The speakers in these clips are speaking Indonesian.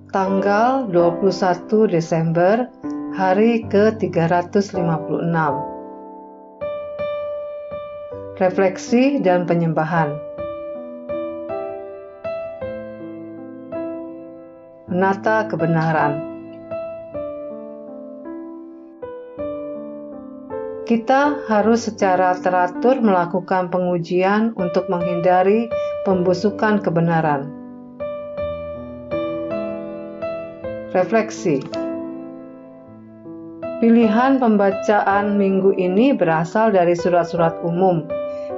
Tanggal 21 Desember, hari ke-356. Refleksi dan penyembahan. Menata kebenaran. Kita harus secara teratur melakukan pengujian untuk menghindari pembusukan kebenaran. Refleksi. Pilihan pembacaan minggu ini berasal dari surat-surat umum.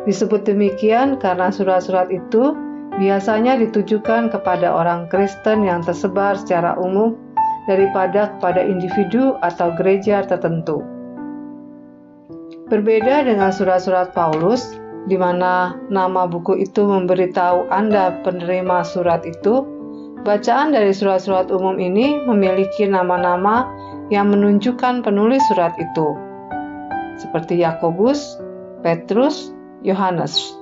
Disebut demikian karena surat-surat itu biasanya ditujukan kepada orang Kristen yang tersebar secara umum daripada kepada individu atau gereja tertentu. Berbeda dengan surat-surat Paulus, di mana nama buku itu memberitahu Anda penerima surat itu, bacaan dari surat-surat umum ini memiliki nama-nama yang menunjukkan penulis surat itu, seperti Yakobus, Petrus, Yohanes.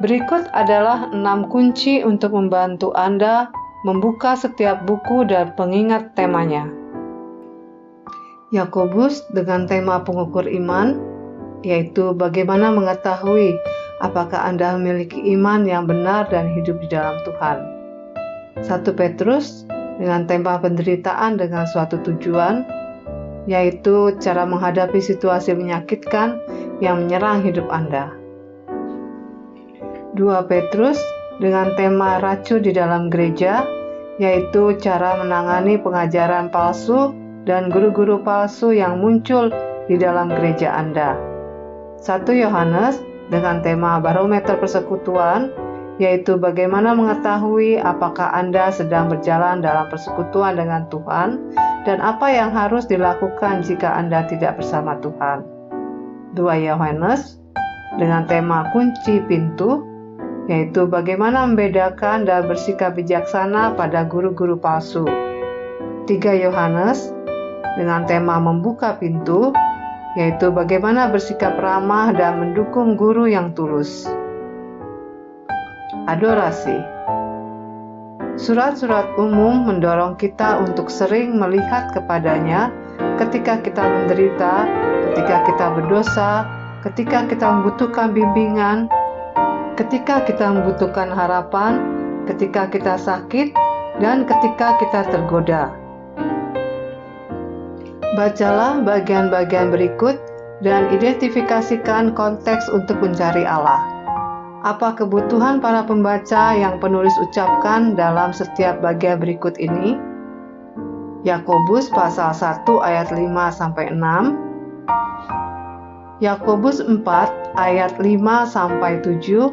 Berikut adalah 6 kunci untuk membantu Anda membuka setiap buku dan pengingat temanya. Yakobus dengan tema pengukur iman, yaitu bagaimana mengetahui apakah Anda memiliki iman yang benar dan hidup di dalam Tuhan. 1 Petrus dengan tema penderitaan dengan suatu tujuan, yaitu cara menghadapi situasi menyakitkan yang menyerang hidup Anda. 2 Petrus dengan tema racun di dalam gereja, yaitu cara menangani pengajaran palsu dan guru-guru palsu yang muncul di dalam gereja Anda. 1 Yohanes dengan tema barometer persekutuan, yaitu bagaimana mengetahui apakah Anda sedang berjalan dalam persekutuan dengan Tuhan dan apa yang harus dilakukan jika Anda tidak bersama Tuhan. 2 Yohanes dengan tema kunci pintu, yaitu bagaimana membedakan dan bersikap bijaksana pada guru-guru palsu. 3 Yohanes dengan tema membuka pintu, yaitu bagaimana bersikap ramah dan mendukung guru yang tulus. Adorasi. Surat-surat umum mendorong kita untuk sering melihat kepadanya ketika kita menderita, ketika kita berdosa, ketika kita membutuhkan bimbingan, ketika kita membutuhkan harapan, ketika kita sakit, dan ketika kita tergoda. Bacalah bagian-bagian berikut dan identifikasikan konteks untuk mencari Allah. Apa kebutuhan para pembaca yang penulis ucapkan dalam setiap bagian berikut ini? Yakobus pasal 1 ayat 5-6, Yakobus 4 ayat 5-7,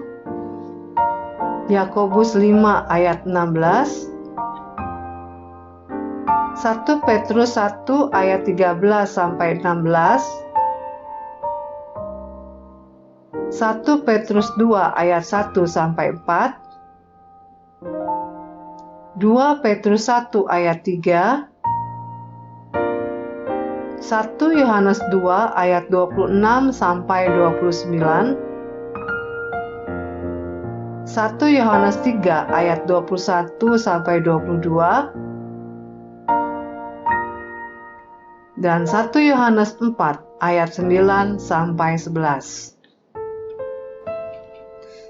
Yakobus 5 ayat 16, 1 Petrus 1 ayat 13-16, 1 Petrus 2 ayat 1-4, 2 Petrus 1 ayat 3, 1 Yohanes 2 ayat 26-29, 1 Yohanes 3 ayat 21-22, dan 1 Yohanes 4 ayat 9-11.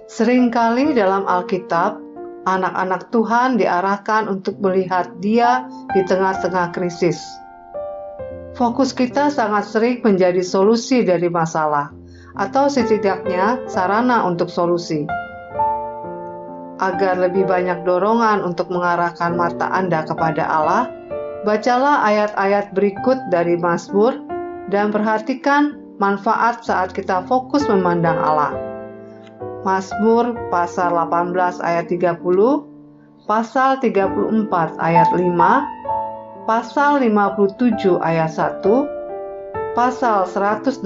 Seringkali dalam Alkitab, anak-anak Tuhan diarahkan untuk melihat Dia di tengah-tengah krisis. Fokus kita sangat sering menjadi solusi dari masalah, atau setidaknya sarana untuk solusi. Agar lebih banyak dorongan untuk mengarahkan mata Anda kepada Allah, bacalah ayat-ayat berikut dari Mazmur dan perhatikan manfaat saat kita fokus memandang Allah. Mazmur pasal 18 ayat 30, pasal 34 ayat 5, pasal 57 ayat 1, pasal 123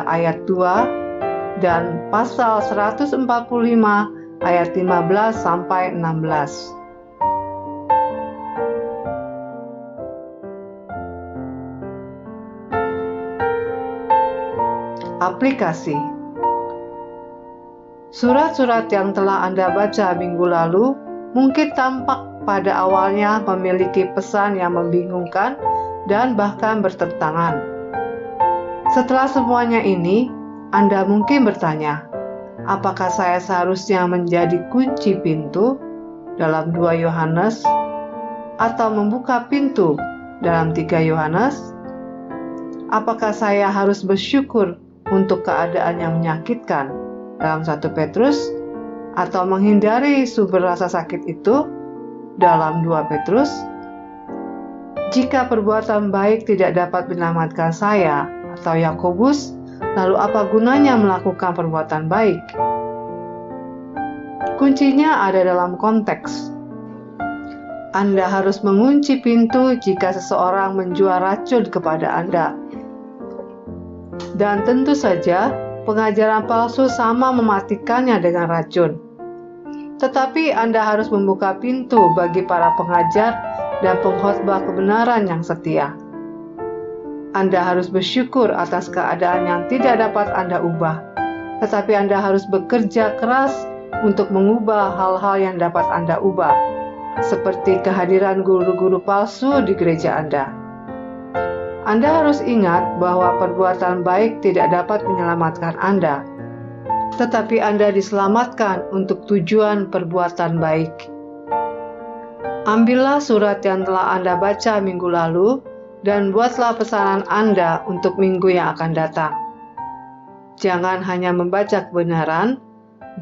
ayat 2, dan pasal 145 ayat 15-16. Aplikasi. Surat-surat yang telah Anda baca minggu lalu mungkin tampak pada awalnya memiliki pesan yang membingungkan dan bahkan bertentangan. Setelah semuanya ini, Anda mungkin bertanya, apakah saya seharusnya menjadi kunci pintu dalam 2 Yohanes atau membuka pintu dalam 3 Yohanes? Apakah saya harus bersyukur untuk keadaan yang menyakitkan dalam 1 Petrus atau menghindari sumber rasa sakit itu dalam 2 Petrus? Jika perbuatan baik tidak dapat menyelamatkan saya atau Yakobus, lalu apa gunanya melakukan perbuatan baik? Kuncinya ada dalam konteks. Anda harus mengunci pintu jika seseorang menjual racun kepada Anda. Dan tentu saja, pengajaran palsu sama mematikannya dengan racun. Tetapi Anda harus membuka pintu bagi para pengajar dan pengkhotbah kebenaran yang setia. Anda harus bersyukur atas keadaan yang tidak dapat Anda ubah, tetapi Anda harus bekerja keras untuk mengubah hal-hal yang dapat Anda ubah, seperti kehadiran guru-guru palsu di gereja Anda. Anda harus ingat bahwa perbuatan baik tidak dapat menyelamatkan Anda, tetapi Anda diselamatkan untuk tujuan perbuatan baik. Ambillah surat yang telah Anda baca minggu lalu dan buatlah pesanan Anda untuk minggu yang akan datang. Jangan hanya membaca kebenaran,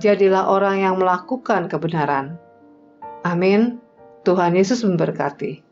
jadilah orang yang melakukan kebenaran. Amin. Tuhan Yesus memberkati.